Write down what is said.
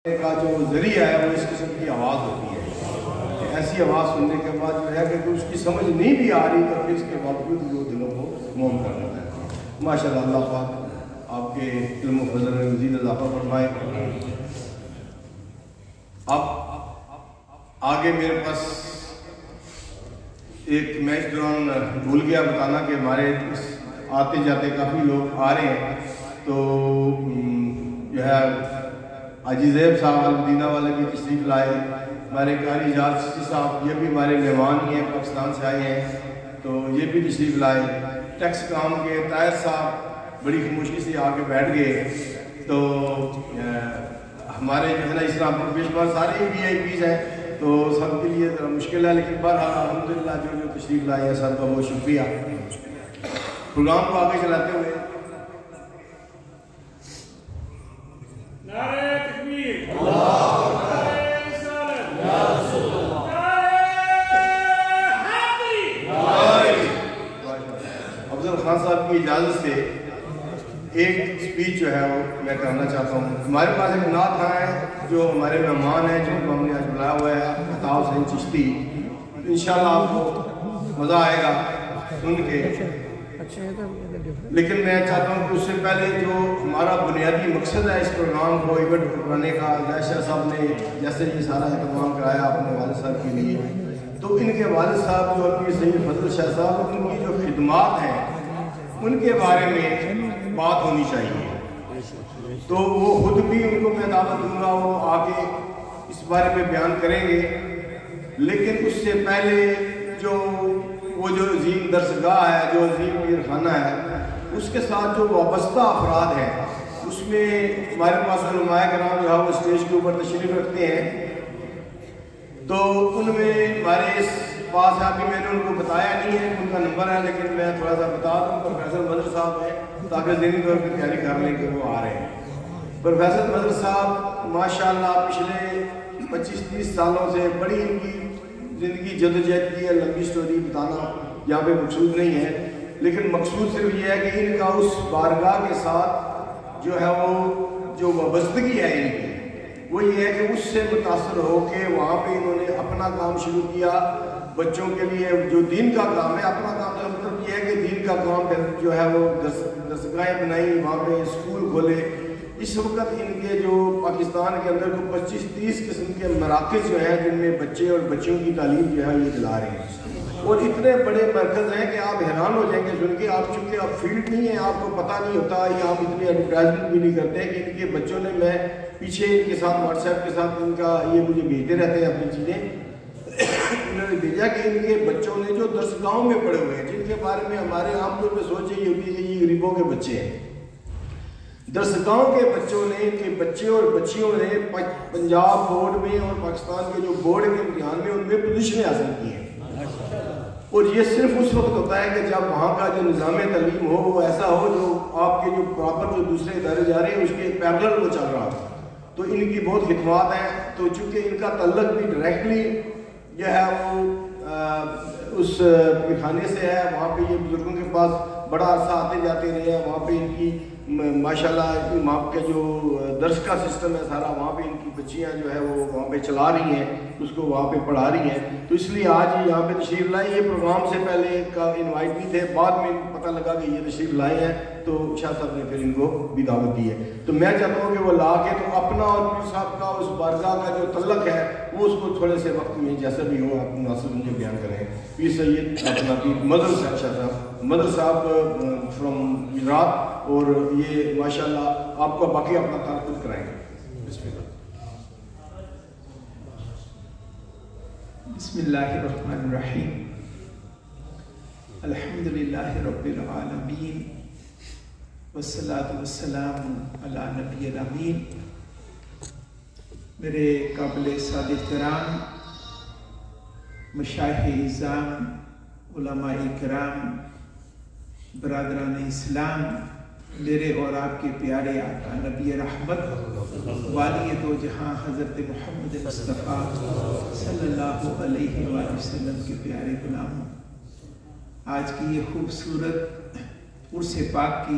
کا جو ذریعہ ہے وہ اس قسم کی آواز ہوتی ہے کہ ایسی آواز سننے کے بعد جو ہے کہ اس کی سمجھ نہیں بھی آ رہی تو پھر اس کے باوجود جو دلوں کو موم کر لیتا ہے۔ ماشاءاللہ اللہ پاک آپ کے علم و فضل میں مزید اضافہ فرمائے۔ اب آگے میرے پاس ایک میں اس دوران بھول گیا بتانا کہ ہمارے آتے جاتے کافی لوگ آ رہے ہیں، تو جو ہے حاجی زیب صاحب المدینہ والے بھی تشریف لائے، ہمارے قاری اجاز چشتی صاحب یہ بھی ہمارے مہمان ہی ہیں، پاکستان سے آئے ہیں تو یہ بھی تشریف لائے۔ ٹیکس کام کے طاہر صاحب بڑی خاموشی سے آ کے بیٹھ گئے، تو ہمارے جو ہے نا اسلام پر بے شمار سارے وی آئی پیز ہیں تو سب کے لیے ذرا مشکل ہے، لیکن بہرحال الحمدللہ جو تشریف لائے ہیں سب کا بہت شکریہ۔ پروگرام کو آگے چلاتے ہوئے نعرہ تکبیر، نعرہ رسالت، یا رسول اللہ، نعرہ حیدری۔ افضل خان صاحب کی اجازت سے ایک سپیچ جو ہے وہ میں کرنا چاہتا ہوں۔ ہمارے پاس ایک نعت ہے جو ہمارے مہمان ہیں جن کو ہم نے آج بلایا ہوا ہے، عطا حسین چشتی۔ انشاءاللہ آپ کو مزہ آئے گا سن کے، لیکن میں چاہتا ہوں کہ اس سے پہلے جو ہمارا بنیادی مقصد ہے اس پروگرام کو ایونٹ کرنے کا، شاہ صاحب نے جیسے یہ سارا اہتمام کرایا اپنے والد صاحب کے لیے، تو ان کے والد صاحب جو امیر سید فضل شاہ صاحب ان کی جو خدمات ہیں ان کے بارے میں بات ہونی چاہیے، تو وہ خود بھی ان کو میں دعوت دوں گا، وہ آگے اس بارے میں بیان کریں گے۔ لیکن اس سے پہلے وہ جو عظیم درسگاہ ہے، جو عظیم پیر خانہ ہے، اس کے ساتھ جو وابستہ افراد ہیں، اس میں ہمارے پاس علماء کرام جو ہے وہ اسٹیج کے اوپر تشریف رکھتے ہیں، تو ان میں ہمارے اس پاس ابھی میں نے ان کو بتایا نہیں ہے ان کا نمبر ہے، لیکن میں تھوڑا سا بتا دوں۔ پروفیسر مدر صاحب ہیں تاکہ ذہنی طور پر تیاری کر لیں کہ وہ آ رہے ہیں۔ پروفیسر مدر صاحب ماشاءاللہ پچھلے 25-30 سالوں سے بڑی ان کی زندگی جدوجہد کی ہے، لمبی سٹوری بتانا یہاں پہ مقصود نہیں ہے، لیکن مقصود صرف یہ ہے کہ ان کا اس بارگاہ کے ساتھ جو ہے وہ جو وابستگی ہے ان کی، وہ یہ ہے کہ اس سے متاثر ہو کے وہاں پہ انہوں نے اپنا کام شروع کیا بچوں کے لیے، جو دین کا کام ہے۔ اپنا کام کا مطلب یہ ہے کہ دین کا کام جو ہے وہ درسگاہیں بنائی، وہاں پہ اسکول کھولے۔ اس وقت ان کے جو پاکستان کے اندر 25-30 قسم کے مراکز جو ہیں جن میں بچے اور بچیوں کی تعلیم جو ہے یہ دلا رہے ہیں، اور اتنے بڑے مرکز ہیں کہ آپ حیران ہو جائیں گے سن کے، آپ چونکہ آپ فیلڈ نہیں ہیں، آپ کو پتہ نہیں ہوتا، یا آپ اتنی ایڈورٹائزمنٹ بھی نہیں کرتے کہ ان کے بچوں نے، میں پیچھے ان کے ساتھ واٹس ایپ کے ساتھ ان کا یہ مجھے بھیجتے رہتے ہیں اپنی چیزیں، انہوں نے بھیجا کہ ان کے بچوں نے جو درسگاہوں میں پڑھے ہوئے ہیں، جن کے بارے میں ہمارے عام طور پہ سوچ یہ ہوتی ہے کہ یہ غریبوں کے بچے ہیں، درسگاہوں کے بچوں نے، ان کے بچے اور بچیوں نے پنجاب بورڈ میں اور پاکستان کے جو بورڈ کے امتحان میں ان میں پوزیشنیں حاصل کی ہیں، اور یہ صرف اس وقت ہوتا ہے کہ جب وہاں کا جو نظام تعلیم ہو وہ ایسا ہو جو آپ کے جو پراپر جو دوسرے ادارے جا رہے ہیں اس کے پیرلل وہ چل رہا ہو، تو ان کی بہت خدمات ہیں۔ تو چونکہ ان کا تعلق بھی ڈائریکٹلی جو ہے وہ اس خانے سے ہے، وہاں پہ یہ بزرگوں کے پاس بڑا عرصہ آتے جاتے رہے ہیں، وہاں پہ ان کی ماشاءاللہ وہاں کا جو درس کا سسٹم ہے سارا، وہاں پہ ان کی بچیاں جو ہے وہ وہاں پہ چلا رہی ہیں، اس کو وہاں پہ پڑھا رہی ہیں، تو اس لیے آج یہاں پہ تشریف لائے۔ یہ پروگرام سے پہلے کا انوائٹ نہیں تھے، بعد میں پتہ لگا کہ یہ تشریف لائے ہیں تو شاہ صاحب نے پھر ان کو بھی دعوت دی ہے، تو میں چاہتا ہوں کہ وہ لا کے تو اپنا اور پیر صاحب کا اس بارگاہ کا جو تعلق ہے وہ اس کو تھوڑے سے وقت میں جیسا بھی ہو آپ مناسب مجھے بیان کریں۔ پیر سید اپنا پیر مدر صاحب، شاہ صاحب مدر صاحب فرام گجرات، اور یہ ماشاءاللہ آپ کو باقی اپنا کام خود کرائیں گے۔ بسم اللہ۔ بسم اللہ الرحمن الرحیم، الحمدللہ رب العالمین، والصلاة والسلام علی نبی الامین۔ میرے قابل سعادت کرام، مشایخ اعظام، علماء کرام، برادران اسلام، میرے اور آپ کے پیارے آقا نبی رحمت والی دو جہاں حضرت محمد مصطفیٰ صلی اللہ علیہ وآلہ وسلم کے پیارے غلاموں، آج کی یہ خوبصورت عرس پاک کی